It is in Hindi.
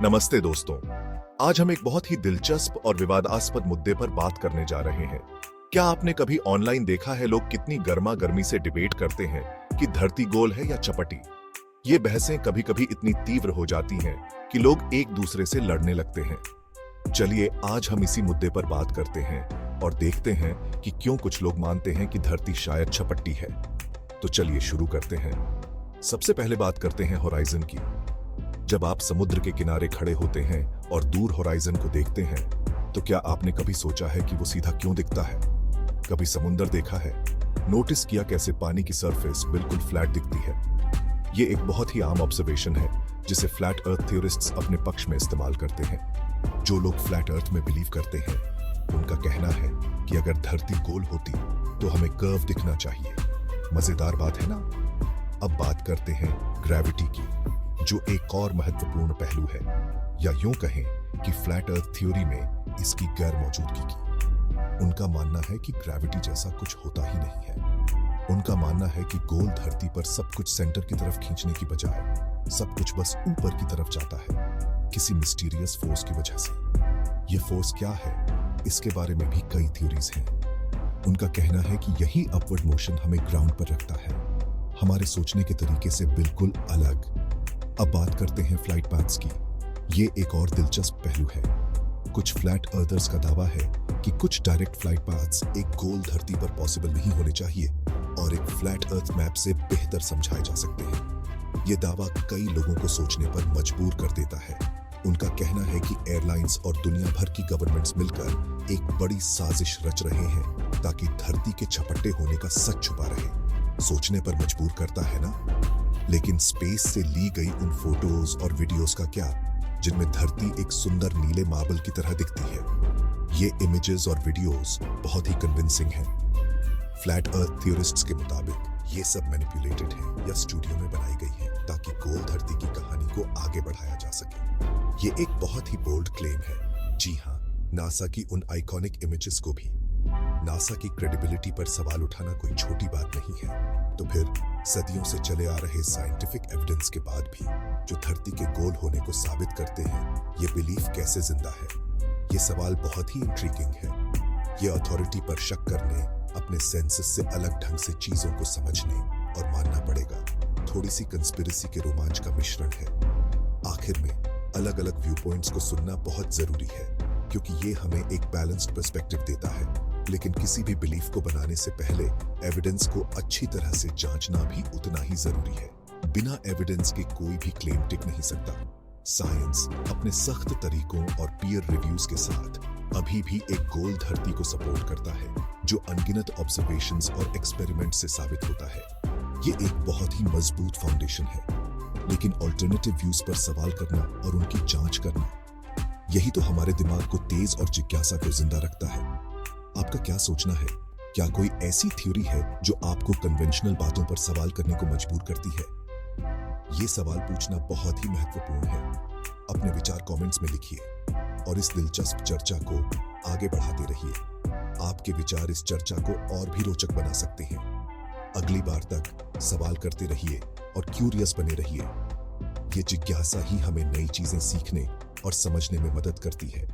नमस्ते दोस्तों। आज हम एक बहुत ही दिलचस्प और विवादास्पद मुद्दे पर बात करने जा रहे हैं। क्या आपने कभी ऑनलाइन देखा है लोग कितनी गर्मा गर्मी से डिबेट करते हैं कि धरती गोल है या चपटी? ये बहसें कभी कभी इतनी तीव्र हो जाती हैं कि लोग एक दूसरे से लड़ने लगते हैं। चलिए आज हम इसी मुद्दे पर बात करते हैं और देखते हैं कि क्यों कुछ लोग मानते हैं कि धरती शायद चपटी है। तो चलिए शुरू करते हैं। सबसे पहले बात करते हैं होराइजन की। जब आप समुद्र के किनारे खड़े होते हैं और दूर होराइजन को देखते हैं तो क्या आपने कभी सोचा है कि वो सीधा क्यों दिखता है? कभी समुद्र देखा है? नोटिस किया कैसे पानी की सरफेस बिल्कुल फ्लैट दिखती है? ये एक बहुत ही आम ऑब्जर्वेशन है जिसे फ्लैट अर्थ थ्योरिस्ट्स अपने पक्ष में इस्तेमाल करते हैं। जो लोग फ्लैट अर्थ में बिलीव करते हैं उनका कहना है कि अगर धरती गोल होती तो हमें कर्व दिखना चाहिए। मजेदार बात है ना? अब बात करते हैं ग्रेविटी की, जो एक और महत्वपूर्ण पहलू है, या यूं कहें कि फ्लैट अर्थ थ्योरी में इसकी गैर मौजूदगी की। उनका मानना है कि ग्रेविटी जैसा कुछ होता ही नहीं है। उनका मानना है कि गोल धरती पर सब कुछ सेंटर की तरफ खींचने की बजाय सब कुछ बस ऊपर की तरफ जाता है, किसी मिस्टीरियस फोर्स की वजह से। ये फोर्स क्या है, इसके बारे में भी कई थ्योरीज हैं। उनका कहना है कि यही अपवर्ड मोशन हमें ग्राउंड पर रखता है, हमारे सोचने के तरीके से बिल्कुल अलग। अब बात करते हैं फ्लाइट पैथ्स की। ये एक और दिलचस्प पहलू है। कुछ फ्लैट अर्थर्स का दावा है कि कुछ डायरेक्ट फ्लाइट पैथ्स एक गोल धरती पर पॉसिबल नहीं होने चाहिए और एक फ्लैट अर्थ मैप से बेहतर समझाए जा सकते हैं। ये दावा कई लोगों को सोचने पर मजबूर कर देता है। उनका कहना है कि एयरलाइंस और दुनिया भर की गवर्नमेंट्स मिलकर एक बड़ी साजिश रच रहे हैं ताकि धरती के छपट्टे होने का सच छुपा रहे। सोचने पर मजबूर करता है ना? लेकिन स्पेस से ली गई उन फोटोज और वीडियोस का क्या, जिनमें धरती एक सुंदर नीले मार्बल की तरह दिखती है? ये इमेजेस और वीडियोस बहुत ही कन्विंसिंग हैं। फ्लैट अर्थ थ्योरिस्ट्स के मुताबिक ये सब मैनिपुलेटेड है या स्टूडियो में बनाई गई है ताकि गोल धरती की कहानी को आगे बढ़ाया जा सके। ये एक बहुत ही बोल्ड क्लेम है। जी हाँ, नासा की उन आइकॉनिक इमेजेस को भी। नासा की क्रेडिबिलिटी पर सवाल उठाना कोई छोटी बात नहीं है। तो फिर सदियों से चले आ रहे साइंटिफिक एविडेंस के बाद भी जो धरती के गोल होने को साबित करते हैं, ये बिलीफ कैसे जिंदा है? ये सवाल बहुत ही इंट्रिगिंग है। ये अथॉरिटी पर शक करने, अपने सेंसेस से अलग ढंग से चीजों को समझने और मानना पड़ेगा। थोड़ी सी कंस्पिरेसी के रोमांच का मिश्रण है। आखिर में अलग अलग व्यू पॉइंट्स को सुनना बहुत जरूरी है, क्योंकि ये हमें एक बैलेंस्ड पर्सपेक्टिव देता है। लेकिन किसी भी बिलीफ को बनाने से पहले एविडेंस को अच्छी तरह से जांचना भी उतना ही जरूरी है। बिना एविडेंस के कोई भी क्लेम टिक नहीं सकता। साइंस अपने सख्त तरीकों और पीयर रिव्यूज के साथ अभी भी एक गोल धरती को सपोर्ट करता है, जो अनगिनत ऑब्जर्वेशंस और एक्सपेरिमेंट से साबित होता है। ये एक बहुत ही मजबूत फाउंडेशन है। लेकिन ऑल्टरनेटिव व्यूज पर सवाल करना और उनकी जांच करना, यही तो हमारे दिमाग को तेज और जिज्ञासा को जिंदा रखता है। आपका क्या सोचना है? क्या कोई ऐसी थ्योरी है जो आपको कन्वेंशनल बातों पर सवाल करने को मजबूर करती है? ये सवाल पूछना बहुत ही महत्वपूर्ण है। अपने विचार कमेंट्स में लिखिए और इस दिलचस्प चर्चा को आगे बढ़ाते रहिए। आपके विचार इस चर्चा को और भी रोचक बना सकते हैं। अगली बार तक सवाल करते रहिए और क्यूरियस बने रहिए। ये जिज्ञासा ही हमें नई चीजें सीखने और समझने में मदद करती है।